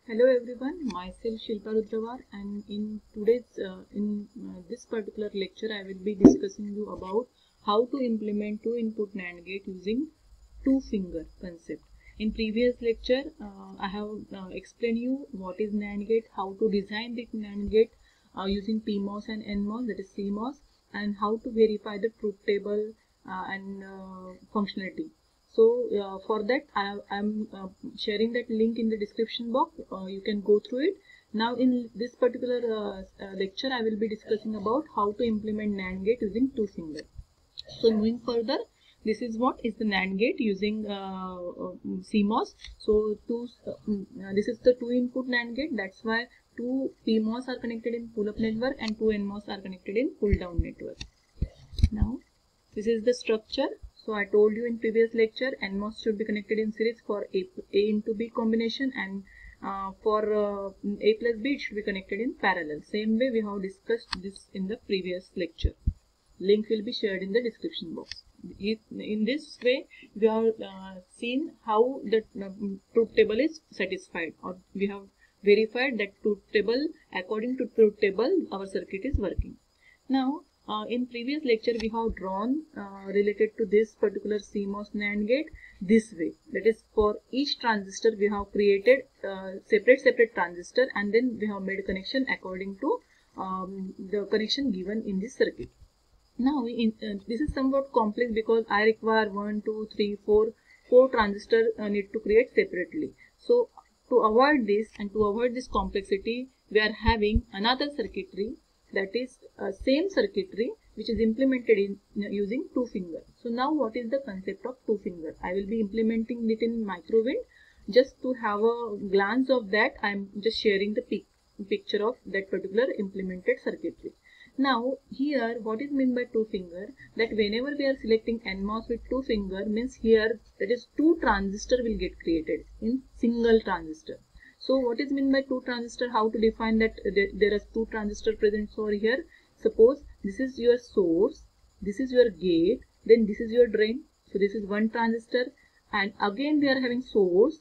Hello everyone, myself Shilpa Rudravar, and in this particular lecture I will be discussing you about how to implement two input NAND gate using two finger concept. In previous lecture I have explained you what is NAND gate, how to design the NAND gate using PMOS and NMOS, that is CMOS, and how to verify the truth table and functionality. So for that I am sharing that link in the description box. You can go through it. Now in this particular lecture I will be discussing about how to implement NAND gate using two finger. So moving further, this is what is the NAND gate using CMOS. So this is the two input NAND gate. That's why two PMOS are connected in pull up network and two NMOS are connected in pull down network. Now this is the structure. So I told you in previous lecture NMOS should be connected in series for A into B combination, and for A plus B it should be connected in parallel. Same way we have discussed this in the previous lecture. Link will be shared in the description box. In this way we have seen how the truth table is satisfied, or we have verified that truth table, according to truth table our circuit is working. Now in previous lecture we have drawn related to this particular CMOS NAND gate this way. That is, for each transistor we have created separate transistor, and then we have made a connection according to the connection given in this circuit. Now this is somewhat complex because I require 1, 2, 3, 4 transistors need to create separately. So to avoid this and to avoid this complexity, we are having another circuitry, that is same circuitry which is implemented in using two finger. So now what is the concept of two finger? I will be implementing it in microwind. Just to have a glance of that, I am just sharing the picture of that particular implemented circuitry. Now here what is meant by two finger, that whenever we are selecting NMOS with two finger means here that is two transistor will get created in single transistor. So what is meant by two transistor? How to define that there are two transistor present over here? Suppose this is your source, this is your gate, then this is your drain. So this is one transistor, and again we are having source,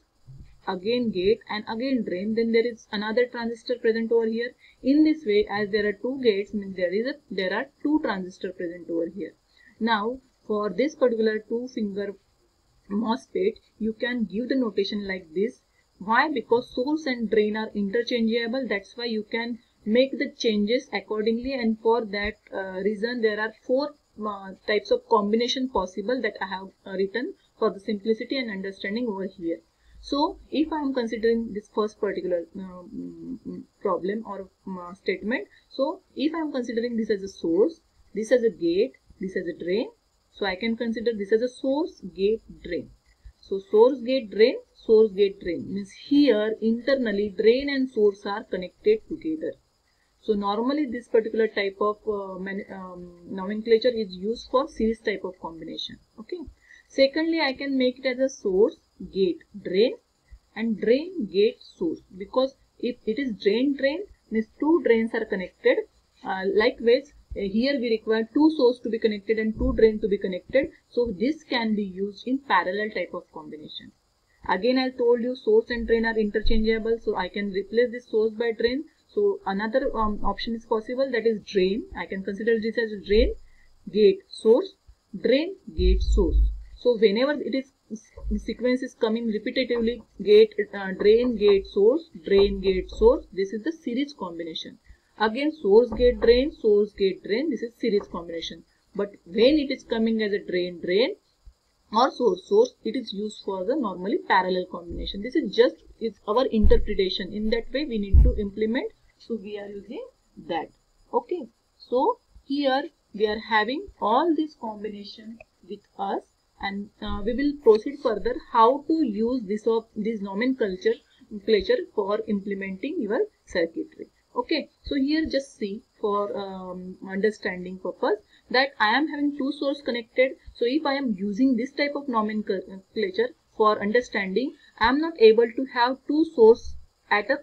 again gate, and again drain. Then there is another transistor present over here. In this way, as there are two gates, means there are two transistor present over here. Now for this particular two finger MOSFET, you can give the notation like this. Why? Because source and drain are interchangeable. That's why you can make the changes accordingly, and for that reason there are four types of combination possible that I have written for the simplicity and understanding over here. So if I am considering this first particular problem or statement, so if I am considering this as a source, this as a gate, this as a drain, so I can consider this as a source, gate, drain. So source, gate, drain means here internally drain and source are connected together. So normally this particular type of nomenclature is used for series type of combination. Okay. Secondly, I can make it as a source, gate, drain, and drain, gate, source, because if it is drain, means two drains are connected. Likewise, here we require two source to be connected and two drain to be connected. So this can be used in parallel type of combination. Again, I told you source and drain are interchangeable, so I can replace this source by drain. So another option is possible, that is drain. I can consider this as drain, gate, source, drain, gate, source. So whenever it is sequence is coming repetitively, gate, drain, gate, source, drain, gate, source, this is the series combination. Again source, gate, drain, this is series combination. But when it is coming as a drain, or source, it is used for the normally parallel combination. This is just our interpretation. In that way we need to implement, so we are using that. Okay, so here we are having all this combination with us, and we will proceed further how to use this nomenclature for implementing your circuitry. Okay, so here just see for understanding purpose that I am having two source connected. So if I am using this type of nomenclature for understanding, I am not able to have two source at a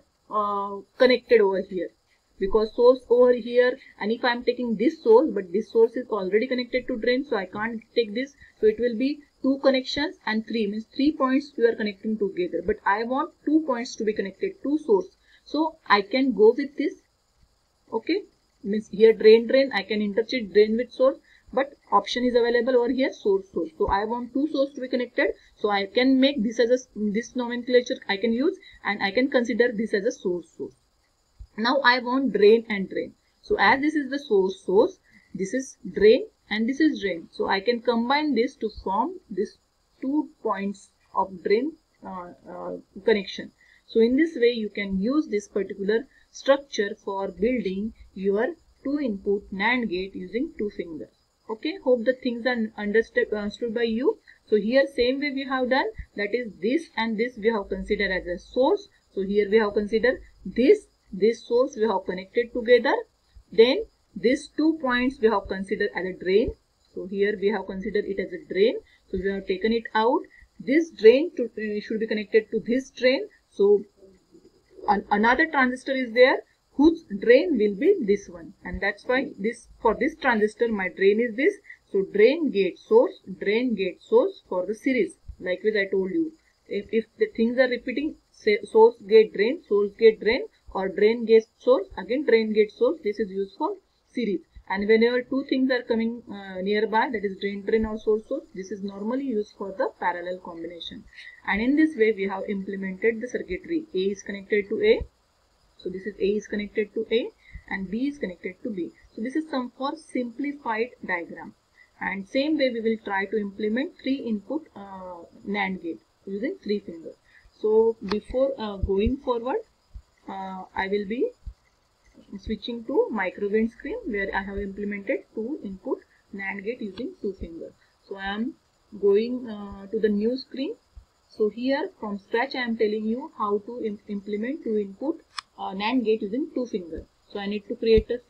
connected over here, because source over here, and if I am taking this source, but this source is already connected to drain, so I can't take this. So it will be 2 connections and 3 means 3 points you are connecting together, but I want 2 points to be connected to source. So I can go with this. Okay, means here drain, I can interchange drain with source, but option is available over here source. So I want 2 sources to be connected, so I can make this as this nomenclature I can use, and I can consider this as a source. Now I want drain and drain. So as this is the source, this is drain and this is drain. So I can combine this to form this 2 points of drain connection. So in this way you can use this particular structure for building your 2-input NAND gate using 2 fingers. Okay, hope the things are understood by you. So here same way we have done, that is this and this we have considered as a source. So here we have considered this source we have connected together. Then these 2 points we have considered as a drain. So here we have considered it as a drain. So we have taken it out. This drain should be connected to this drain. So another transistor is there whose drain will be this one, and that's why for this transistor my drain is this. So drain gate source for the series. Likewise I told you, if the things are repeating, say source gate drain, or drain gate source, again drain gate source, this is used for series. And whenever 2 things are coming nearby, that is drain or source, this is normally used for the parallel combination. And in this way we have implemented the circuitry. A is connected to A. So this is A is connected to A and B is connected to B. So this is some for simplified diagram. And same way we will try to implement 3-input NAND gate using 3 fingers. So before going forward, I will be switching to microwind screen where I have implemented 2-input NAND gate using 2 fingers. So I am going to the new screen. So here from scratch I am telling you how to implement 2-input NAND gate using 2 fingers. So I need to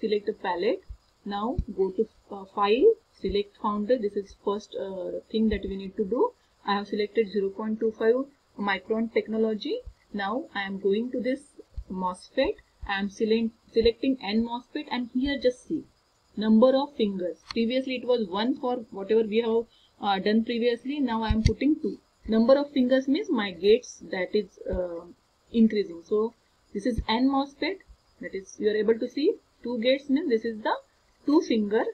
select a palette. Now go to file, select founder. This is first thing that we need to do. I have selected 0.25 micron technology. Now I am going to this MOSFET. I am selecting N MOSFET, and here just see number of fingers. Previously it was 1 for whatever we have done previously. Now I am putting 2. Number of fingers means my gates that is increasing. So this is N MOSFET, that is you are able to see 2 gates means this is the 2-finger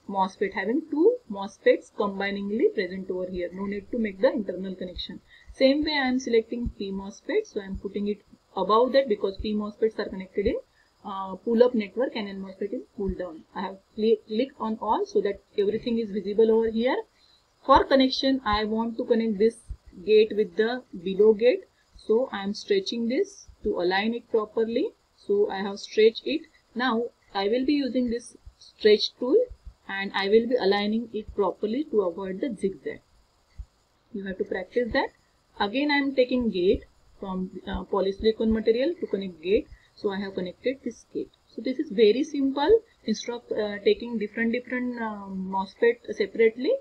MOSFET having 2 MOSFETs combiningly present over here. No need to make the internal connection. Same way I am selecting P MOSFET, so I am putting it above that because P MOSFETs are connected in pull-up network and N MOSFET is pull-down. I have clicked on all so that everything is visible over here. For connection, I want to connect this gate with the below gate. So I am stretching this to align it properly. So I have stretched it. Now I will be using this stretch tool and I will be aligning it properly to avoid the zigzag. You have to practice that. Again I am taking gate from polysilicon material to connect gate. So I have connected this gate. So this is very simple instead of taking different MOSFET separately.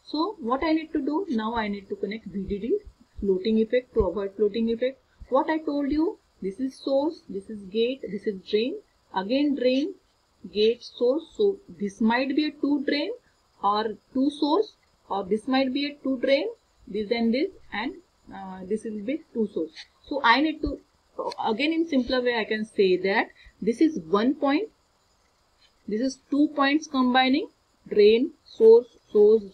So what I need to do now, I need to connect VDD floating effect to avoid floating effect. What I told you, this is source, this is gate, this is drain, again drain, gate, source. So this might be a 2 drain or 2 source, or this might be a 2 drain, this and this, and this will be 2 source. So I need to, again in simpler way I can say that this is 1 point, this is 2 points combining, drain, source,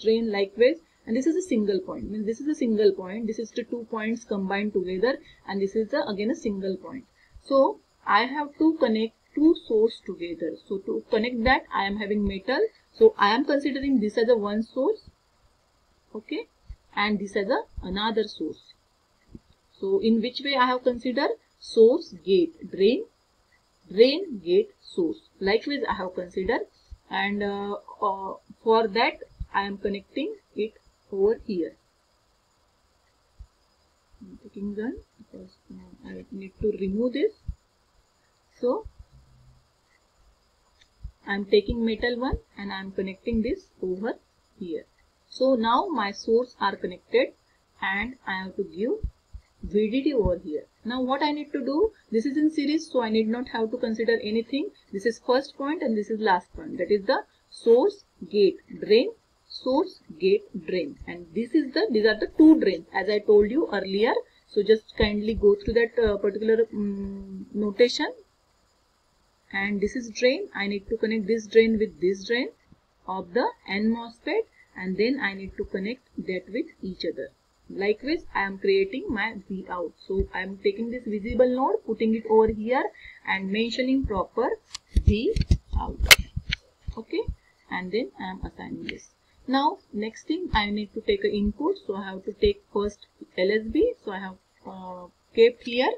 drain, likewise, and this is a single point. Means this is a single point, this is the 2 points combined together, and this is again a single point. So I have to connect 2 source together. So to connect that I am having metal. So I am considering this as a 1 source, okay, and this as another source. So in which way I have considered source, gate, drain, gate, source. Likewise I have considered, and for that I am connecting it over here. I am taking gun because I need to remove this. So I am taking metal one and I am connecting this over here. So now my source are connected and I have to give VDD over here. Now what I need to do, this is in series, so I need not have to consider anything. This is first point and this is last point, that is the source, gate, drain, source, gate, drain, and these are the two drains as I told you earlier. So just kindly go through that particular notation. And this is drain. I need to connect this drain with this drain of the N MOSFET, and then I need to connect that with each other. Likewise, I am creating my V out. So I am taking this visible node, putting it over here and mentioning proper V out. Okay, and then I am assigning this. Now next thing, I need to take an input. So I have to take first LSB. So I have kept here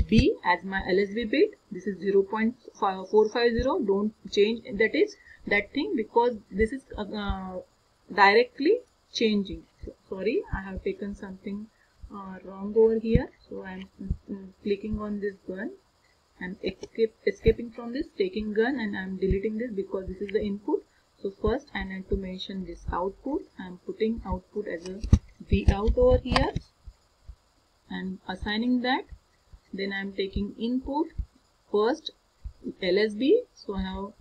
B as my LSB bit. This is 0.450. Don't change that thing because this is directly changing. Sorry, I have taken something wrong over here. So I am clicking on this gun and escaping from this, taking gun, and I am deleting this because this is the input. So first I need to mention this output. I am putting output as a V out over here and assigning that. Then I am taking input first LSB. So I have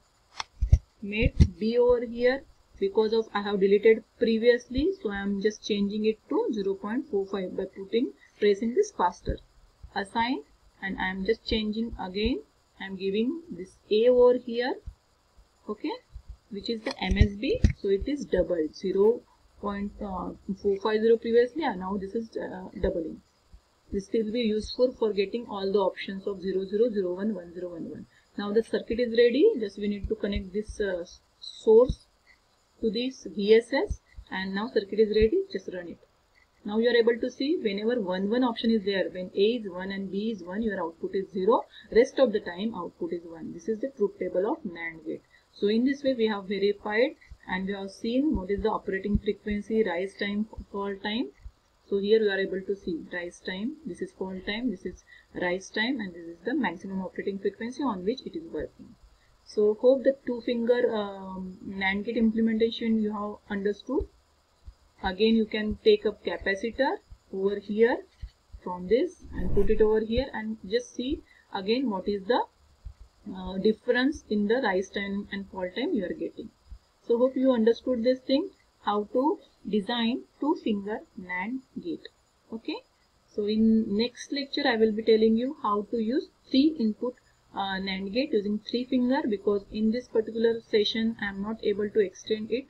made B over here because of I have deleted previously. So I am just changing it to 0.45 by pressing this faster. Assign, and I am just changing again. I am giving this A over here. Okay, which is the MSB. So it is doubled, 0.450 previously, and now this is doubling. This will be useful for getting all the options of 0001 1011. Now the circuit is ready. Just we need to connect this source to this VSS, and now circuit is ready. Just run it. Now you are able to see whenever 1 option is there, when A is 1 and B is 1, your output is 0. Rest of the time output is 1. This is the truth table of NAND gate. So in this way we have verified and we have seen what is the operating frequency, rise time, fall time. So here you are able to see rise time, this is fall time, this is rise time, and this is the maximum operating frequency on which it is working. So hope the two-finger NAND gate implementation you have understood. Again you can take a capacitor over here from this and put it over here and just see again what is the difference in the rise time and fall time you are getting. So hope you understood this thing, how to design two-finger NAND gate. Okay, so in next lecture I will be telling you how to use 3-input NAND gate using 3-finger, because in this particular session I am not able to extend it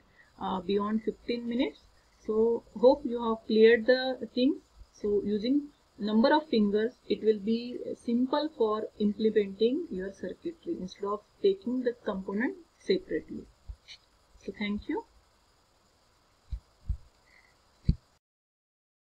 beyond 15 minutes. So hope you have cleared the things. So using number of fingers, it will be simple for implementing your circuitry instead of taking the component separately. So thank you.